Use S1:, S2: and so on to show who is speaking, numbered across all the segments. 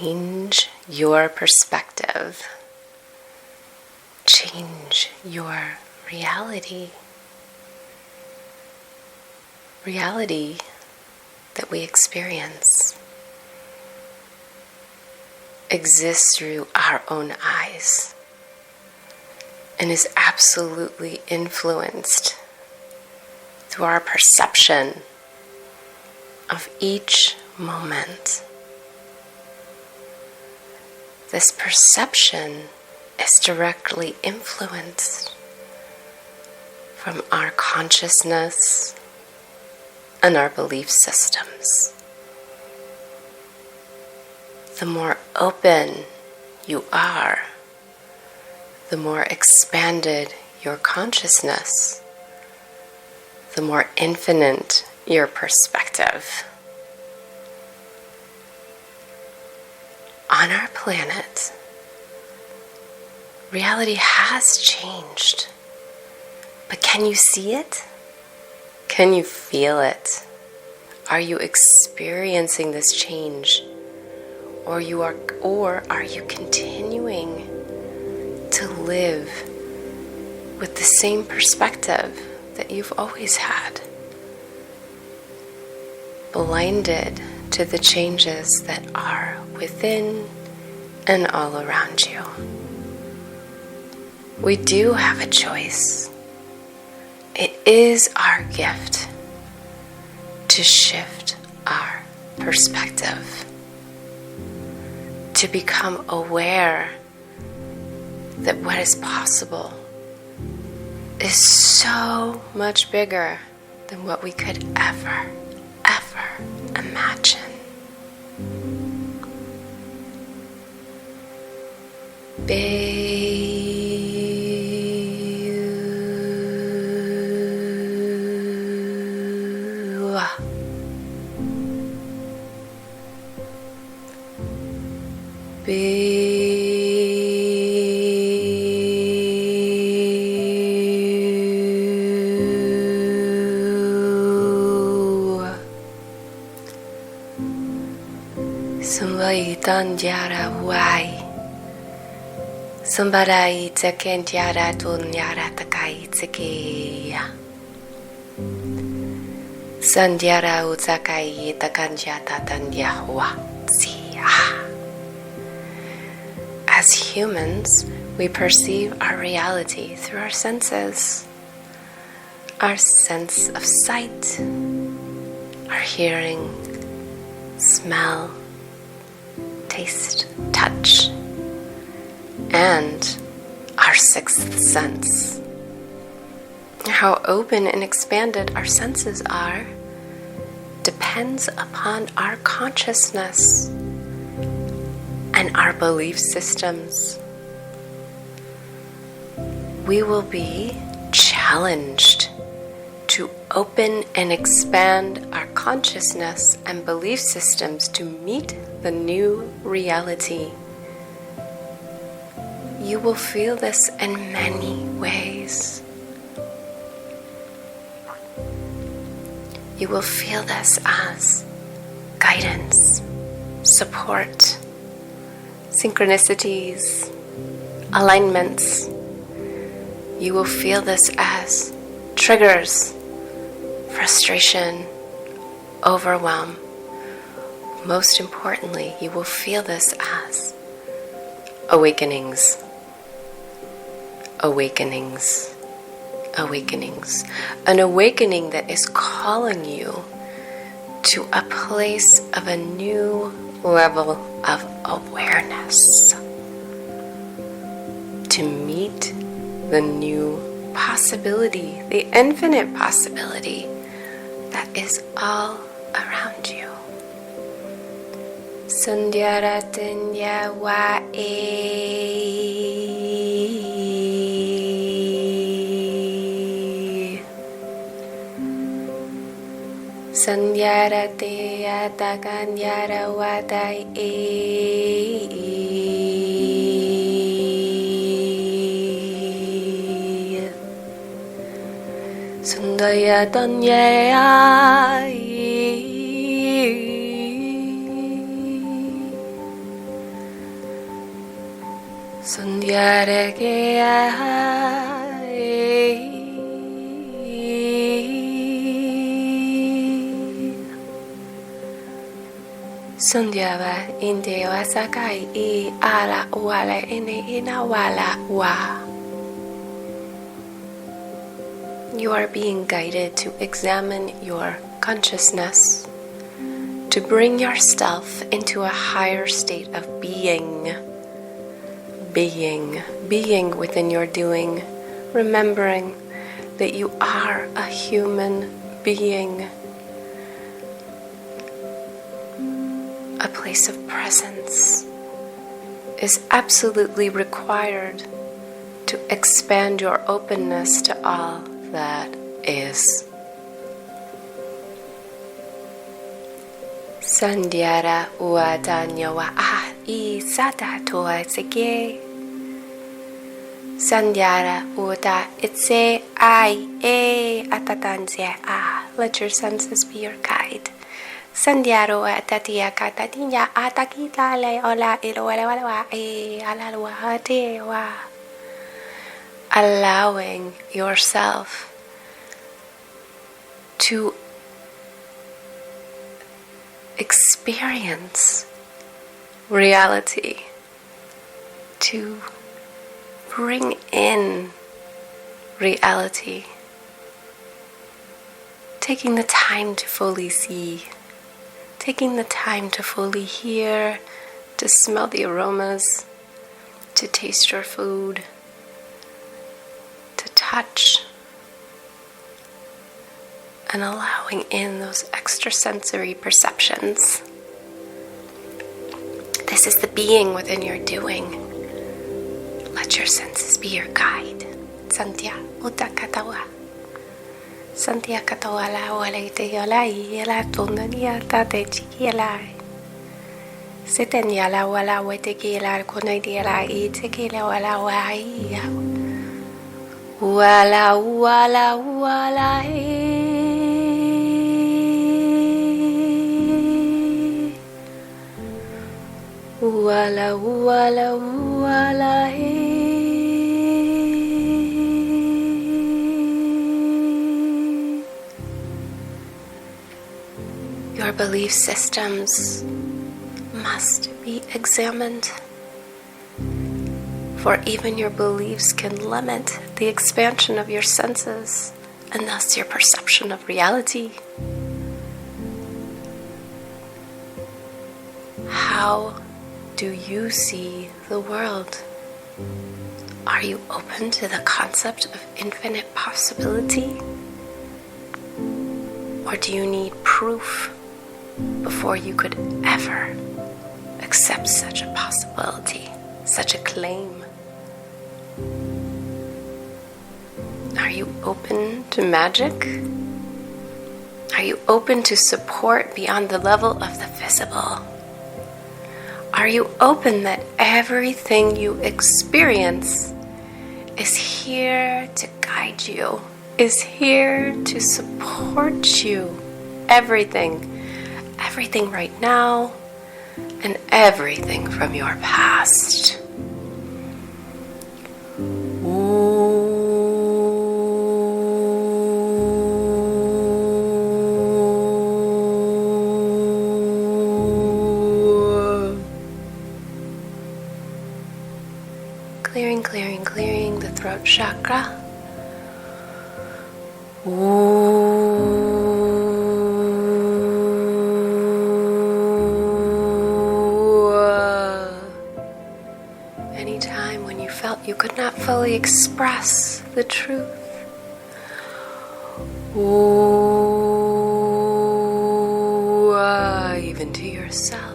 S1: change your perspective. Change your reality. Reality that we experience exists through our own eyes and is absolutely influenced through our perception of each moment. This perception is directly influenced from our consciousness and our belief systems. The more open you are, the more expanded your consciousness, the more infinite your perspective. On our planet, reality has changed. But can you see it? Can you feel it? Are you experiencing this change? Or are you continuing to live with the same perspective that you've always had? Blinded to the changes that are within and all around you. We do have a choice. It is our gift to shift our perspective, to become aware that what is possible is so much bigger than what we could ever imagine. Somebody taken yara tun yara takai tsekeya. Sandyara utakai takanjata tanyahwa tsiya. As humans, we perceive our reality through our senses. Our sense of sight, our hearing, smell, taste, touch, and our sixth sense. How open and expanded our senses are depends upon our consciousness and our belief systems. We will be challenged to open and expand our consciousness and belief systems to meet the new reality. You will feel this in many ways. You will feel this as guidance, support, synchronicities, alignments. You will feel this as triggers, frustration, overwhelm. Most importantly, you will feel this as awakenings. Awakenings. Awakenings. An awakening that is calling you to a place of a new level of awareness, to meet the new possibility, the infinite possibility that is all around you. Sandyara tanya wa Sandyara te atakanyara wadai Sundaya tanya Sundiara Sundiava India Sakai e ala wala ina wala wa. You are being guided to examine your consciousness, to bring yourself into a higher state of being within your doing, remembering that you are a human being. A place of presence is absolutely required to expand your openness to all that is. Sandyara uadanya wa I sata toa seke. Sandyara uda itse I atatanze Let your senses be your guide. Sandiaro atatia katatinya atakita le ola ilwala wa. Allowing yourself to experience reality, to bring in reality, taking the time to fully see, taking the time to fully hear, to smell the aromas, to taste your food, to touch, and allowing in those extrasensory perceptions. This is the being within your doing. Let your senses be your guide. Santya utakatawa. Santya katawala walaite yolai yala tundania tate chikilai. Seten yala wala wetekila konaidiala itekila wala wai. Wala wala wala wala wala wala Your belief systems must be examined, for even your beliefs can limit the expansion of your senses and thus your perception of reality. How do you see the world? Are you open to the concept of infinite possibility? Or do you need proof before you could ever accept such a possibility, such a claim? Are you open to magic? Are you open to support beyond the level of the visible? Are you open that everything you experience is here to guide you, is here to support you? Everything right now, and everything from your past. Clearing the throat chakra. Anytime when you felt you could not fully express the truth, even to yourself.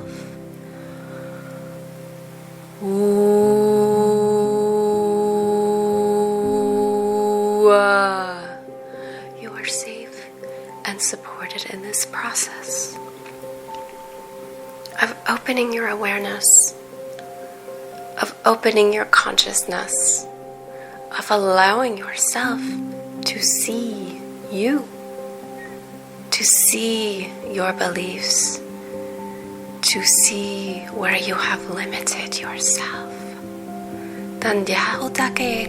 S1: You are safe and supported in this process of opening your awareness, of opening your consciousness, of allowing yourself to see you, to see your beliefs, to see where you have limited yourself, Tandya utake.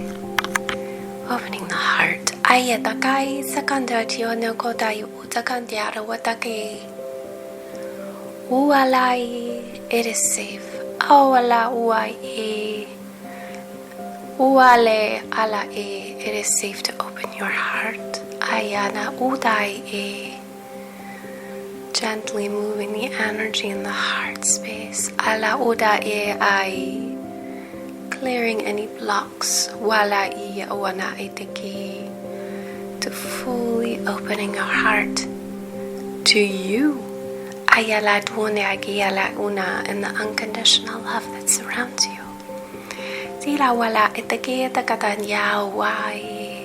S1: Opening the heart. Ayatakai sakandratio no kotai utakandyara watake. Ualai, it is safe. Awala uai. Uale ala it is safe to open your heart. Ayana udai. Gently moving the energy in the heart space. Ala udai ai. Clearing any blocks. Wala awana itiki. To fully opening our heart to you. Ayala dune agiyala una, and the unconditional love that surrounds you. Sila wala itaki itakatanya wai.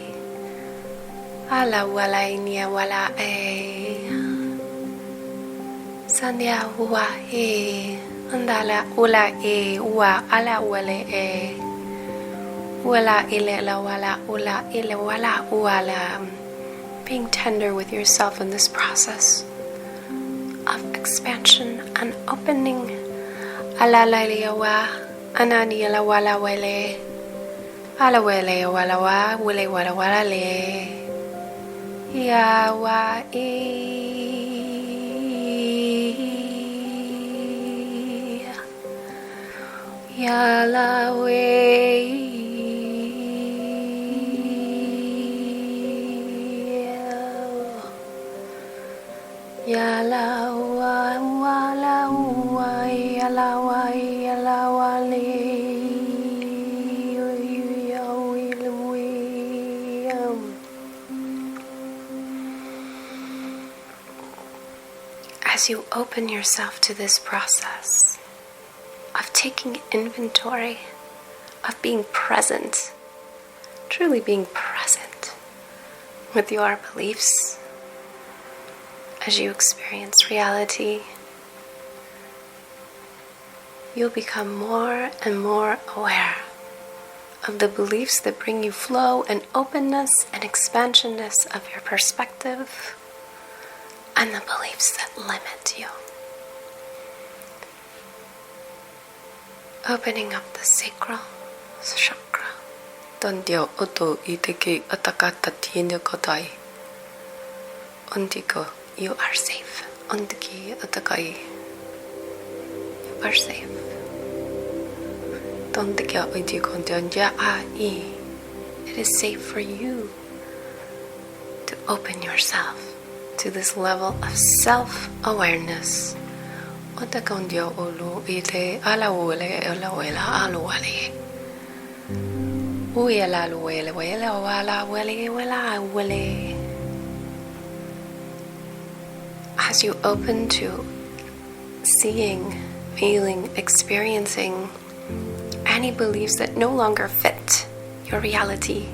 S1: Ala wala inia wala Sandya wa andala ula wa ala wale wala ile la wala ula ile wala wala. Being tender with yourself in this process of expansion and opening. Ala la wa anani la wala wale ala wale wala wa wale wala wala le ya wa ya la we ya la wa wa la wa ya la wa ya la wa le as you open yourself to this process of taking inventory, of being present, truly being present with your beliefs as you experience reality, you'll become more and more aware of the beliefs that bring you flow and openness and expansionness of your perspective, and the beliefs that limit you. Opening up the sacral chakra. Tandya oto iteke atakata tiene kotai. Ondiko, you are safe. Ondiki atakai. You are safe. Tondikya ondiko tandya ai. It is safe for you to open yourself to this level of self-awareness. Otakondio olu ile ala wole ala wela alu wale. Uyala alu wele wela wala wele wela wele. As you open to seeing, feeling, experiencing any beliefs that no longer fit your reality,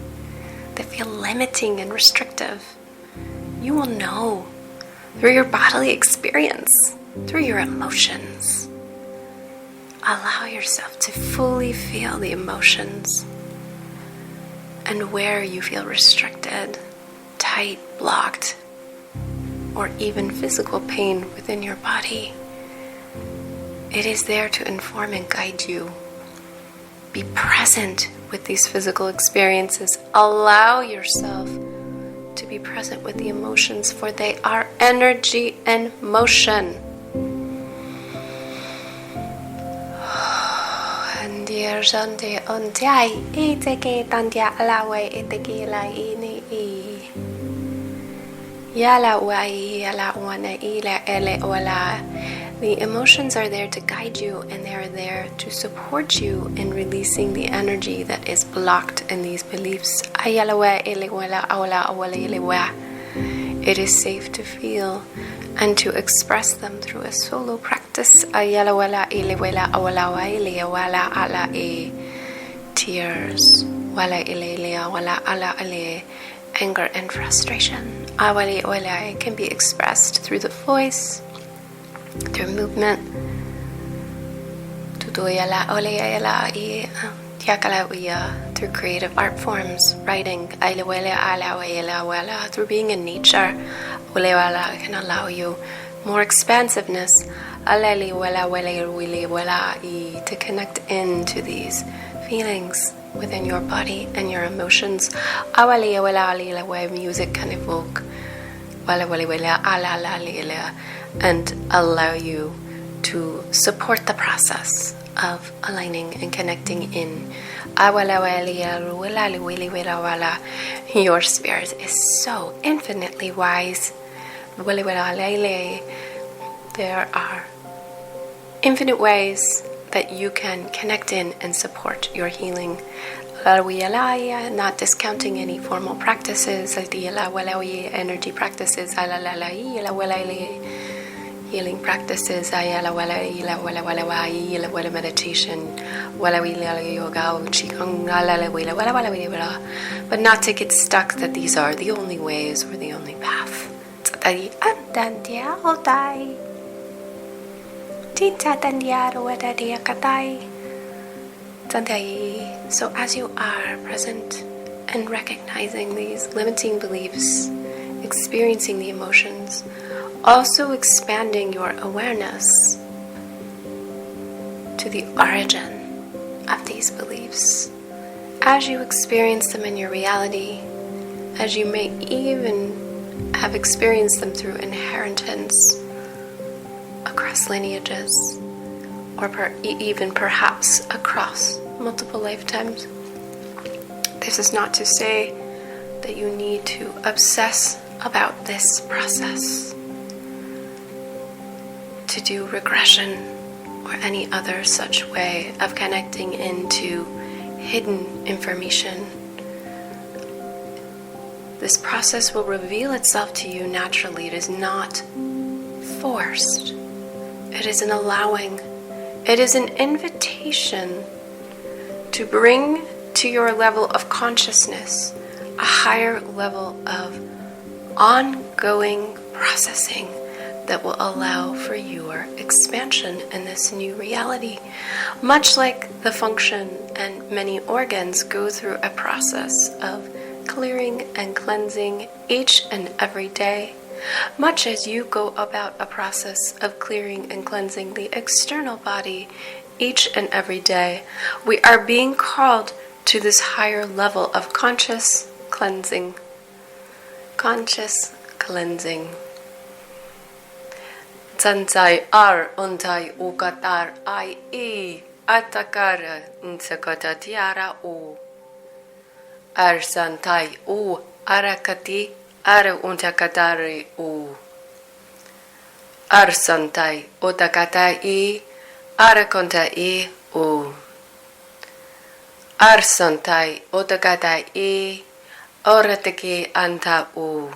S1: that feel limiting and restrictive, you will know through your bodily experience, through your emotions. Allow yourself to fully feel the emotions and where you feel restricted, tight, blocked, or even physical pain within your body. It is there to inform and guide you. Be present with these physical experiences. Allow yourself to be present with the emotions, for they are energy and motion. Dear Shante on Jai, Iteke Tandya Alawe, Iteke La Ini Yala Wai, Yala Wana, Ila Ele Ola. The emotions are there to guide you, and they are there to support you in releasing the energy that is blocked in these beliefs. Ayalawa, Ele Wala, Awala, Awala, Elewa. It is safe to feel and to express them through a solo practice. Ayalawala ilewela awalawa ilewala ala tears. Wala ilelea wala ala ale anger and frustration. Awali wala can be expressed through the voice, through movement. Tutoyala oleyala yakala through creative art forms, writing. Ailewele ala wala through being in nature. Can allow you more expansiveness to connect into these feelings within your body and your emotions. Where music can evoke and allow you to support the process of aligning and connecting in. Your spirit is so infinitely wise. There are infinite ways that you can connect in and support your healing. Not discounting any formal practices, energy practices, healing practices, meditation, yoga, but not to get stuck that these are the only ways or the only path. So as you are present and recognizing these limiting beliefs, experiencing the emotions, also expanding your awareness to the origin of these beliefs. As you experience them in your reality, as you may even have experienced them through inheritance across lineages, or even perhaps across multiple lifetimes. This is not to say that you need to obsess about this process, to do regression or any other such way of connecting into hidden information. This process will reveal itself to you naturally. It is not forced. It is an allowing. It is an invitation to bring to your level of consciousness a higher level of ongoing processing that will allow for your expansion in this new reality. Much like the function and many organs go through a process of clearing and cleansing each and every day, much as you go about a process of clearing and cleansing the external body each and every day, we are being called to this higher level of conscious cleansing. Conscious cleansing. Tantai ar untai ukatar ai e atakara ntakatatiara o. Ar santai o arakati ara untakatari o. Ar santai otakatai arakontai o. Ar santai otakatai oratake anta o.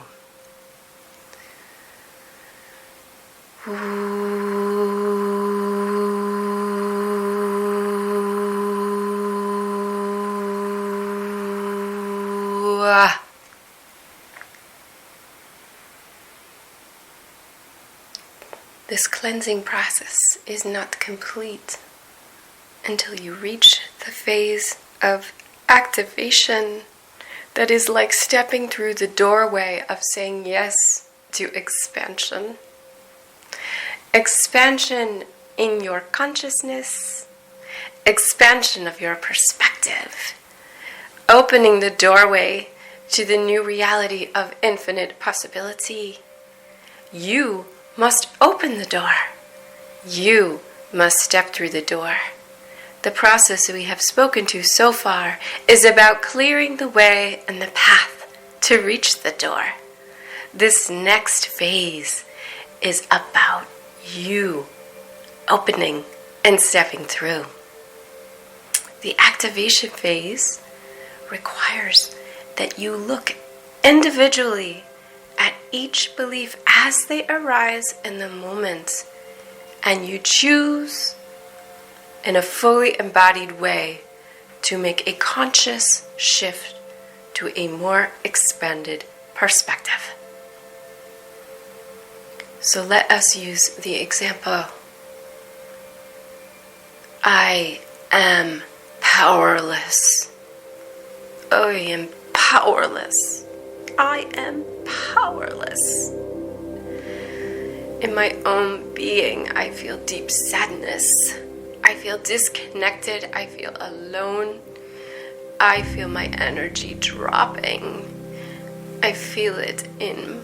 S1: This cleansing process is not complete until you reach the phase of activation that is like stepping through the doorway of saying yes to expansion. Expansion in your consciousness, expansion of your perspective, opening the doorway to the new reality of infinite possibility. You must open the door. You must step through the door. The process we have spoken to so far is about clearing the way and the path to reach the door. This next phase is about you opening and stepping through. The activation phase requires that you look individually at each belief as they arise in the moment, and you choose in a fully embodied way to make a conscious shift to a more expanded perspective. So let us use the example. I am powerless. I am powerless. I am powerless. In my own being, I feel deep sadness. I feel disconnected. I feel alone. I feel my energy dropping. I feel it in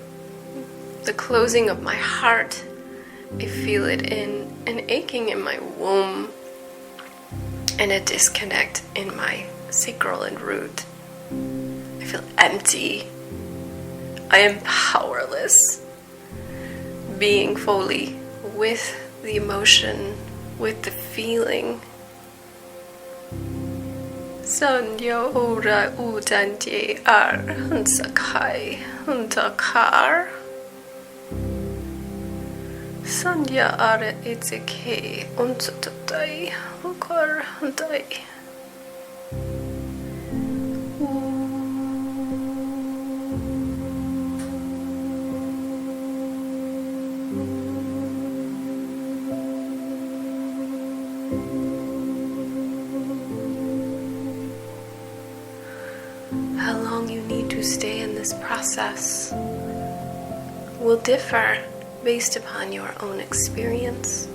S1: the closing of my heart. I feel it in an aching in my womb and a disconnect in my sacral and root. I feel empty. I am powerless. Being fully with the emotion, with the feeling. Sanya ora udanje ar hansakai huntakar. Sanya ara itzike untatatai hunkar huntai. How long you need to stay in this process will differ based upon your own experience.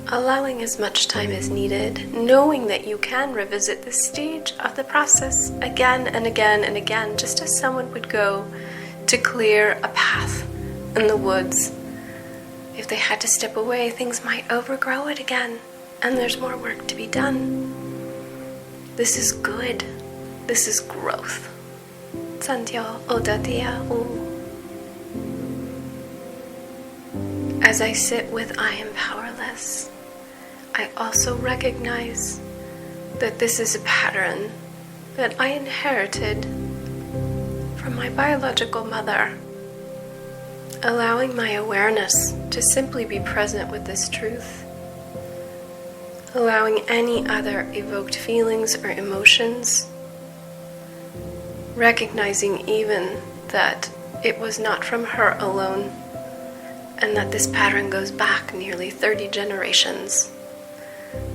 S1: Allowing as much time as needed, knowing that you can revisit this stage of the process again and again and again, just as someone would go to clear a path in the woods. If they had to step away, things might overgrow it again, and there's more work to be done. This is good. This is growth. Santyo odatia u. As I sit with I am powerless, I also recognize that this is a pattern that I inherited from my biological mother. Allowing my awareness to simply be present with this truth. Allowing any other evoked feelings or emotions. Recognizing even that it was not from her alone, and that this pattern goes back nearly 30 generations.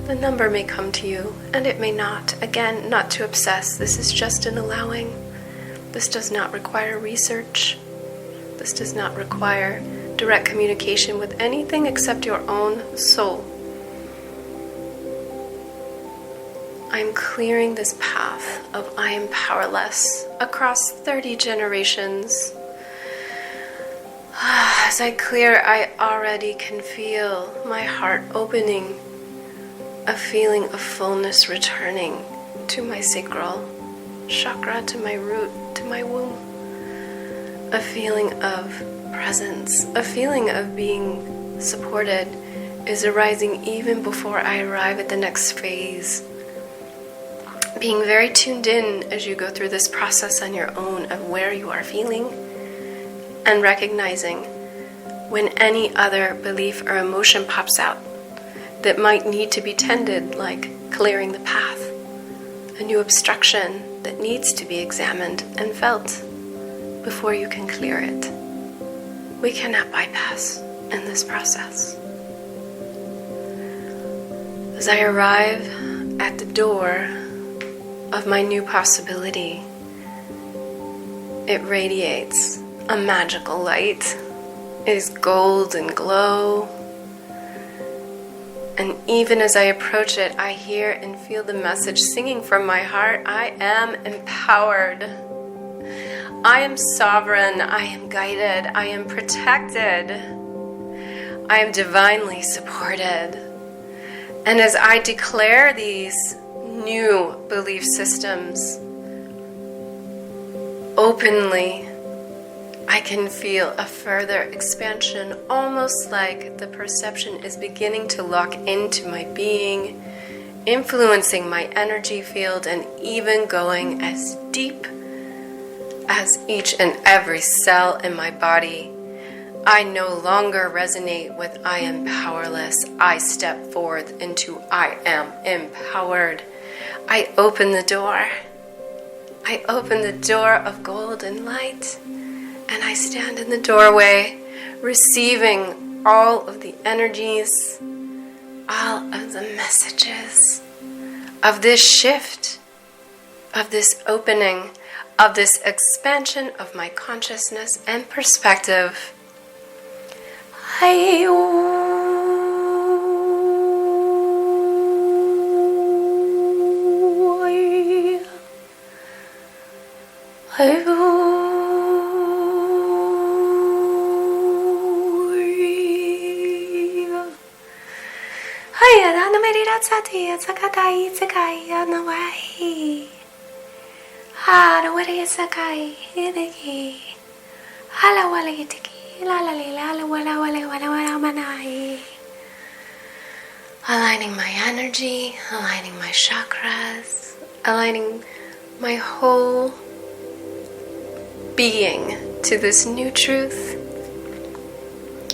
S1: The number may come to you, and it may not. Again, not to obsess. This is just an allowing. This does not require research. This does not require direct communication with anything except your own soul. I'm clearing this path of I am powerless across 30 generations. As I clear, I already can feel my heart opening, a feeling of fullness returning to my sacral chakra, to my root, to my womb. A feeling of presence, a feeling of being supported is arising even before I arrive at the next phase. Being very tuned in as you go through this process on your own of where you are feeling, and recognizing when any other belief or emotion pops out that might need to be tended, like clearing the path, a new obstruction that needs to be examined and felt before you can clear it. We cannot bypass in this process. As I arrive at the door of my new possibility, it radiates a magical light. It is golden glow. And even as I approach it, I hear and feel the message singing from my heart. I am empowered. I am sovereign. I am guided. I am protected. I am divinely supported. And as I declare these new belief systems openly, I can feel a further expansion, almost like the perception is beginning to lock into my being, influencing my energy field, and even going as deep as each and every cell in my body. I no longer resonate with I am powerless. I step forth into I am empowered. I open the door. I open the door of golden light, and I stand in the doorway, receiving all of the energies, all of the messages of this shift, of this opening, of this expansion of my consciousness and perspective. Aligning my energy, aligning my chakras, aligning my whole being to this new truth.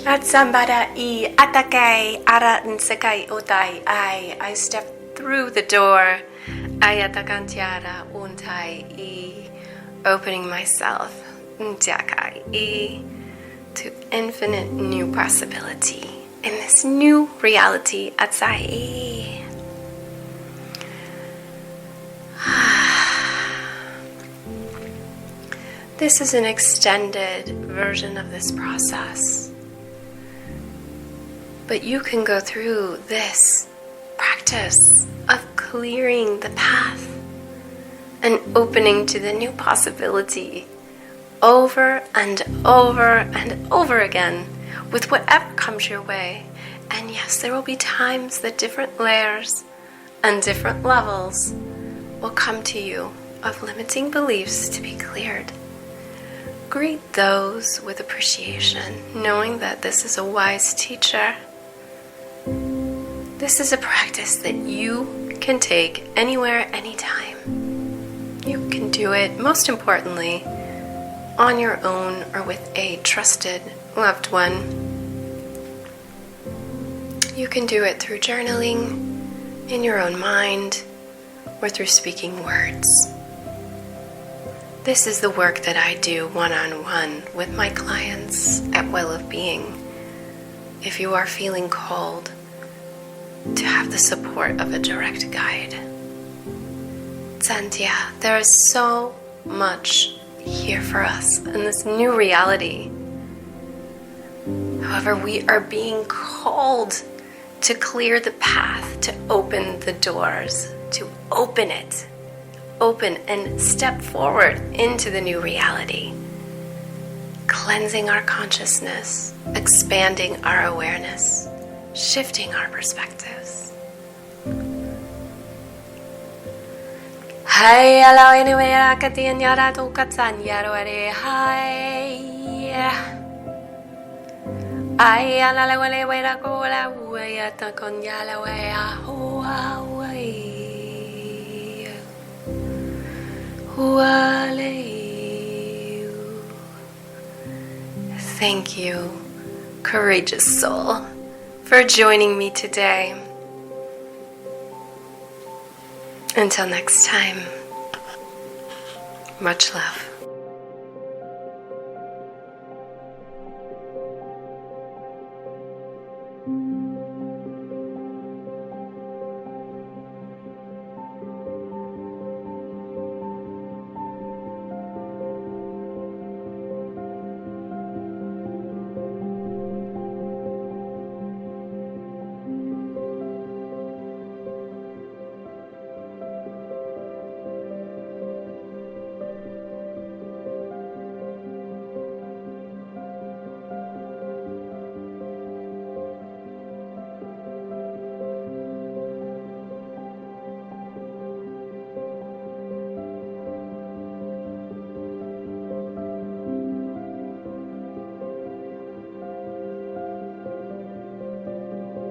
S1: At Sambada I Atakai Ara Nsekai Otai I step through the door. Ayatakantiara Untai I, opening myself Ntiakai I to infinite new possibility in this new reality Atsai. This is an extended version of this process. But you can go through this practice of clearing the path and opening to the new possibility over and over and over again with whatever comes your way. And yes, there will be times that different layers and different levels will come to you of limiting beliefs to be cleared. Greet those with appreciation, knowing that this is a wise teacher. This is a practice that you can take anywhere, anytime. You can do it, most importantly, on your own or with a trusted loved one. You can do it through journaling, in your own mind, or through speaking words. This is the work that I do one-on-one with my clients at Well of Being. If you are feeling called to have the support of a direct guide. Santia, there is so much here for us in this new reality. However, we are being called to clear the path, to open the doors, to open it. Open and step forward into the new reality. Cleansing our consciousness, expanding our awareness, shifting our perspectives. Hai alo anyway akatian yara to katsan yaro are hai. Ai ala le wale wera ko la wa ta kon yala wa ho Thank you, courageous soul, for joining me today. Until next time, much love.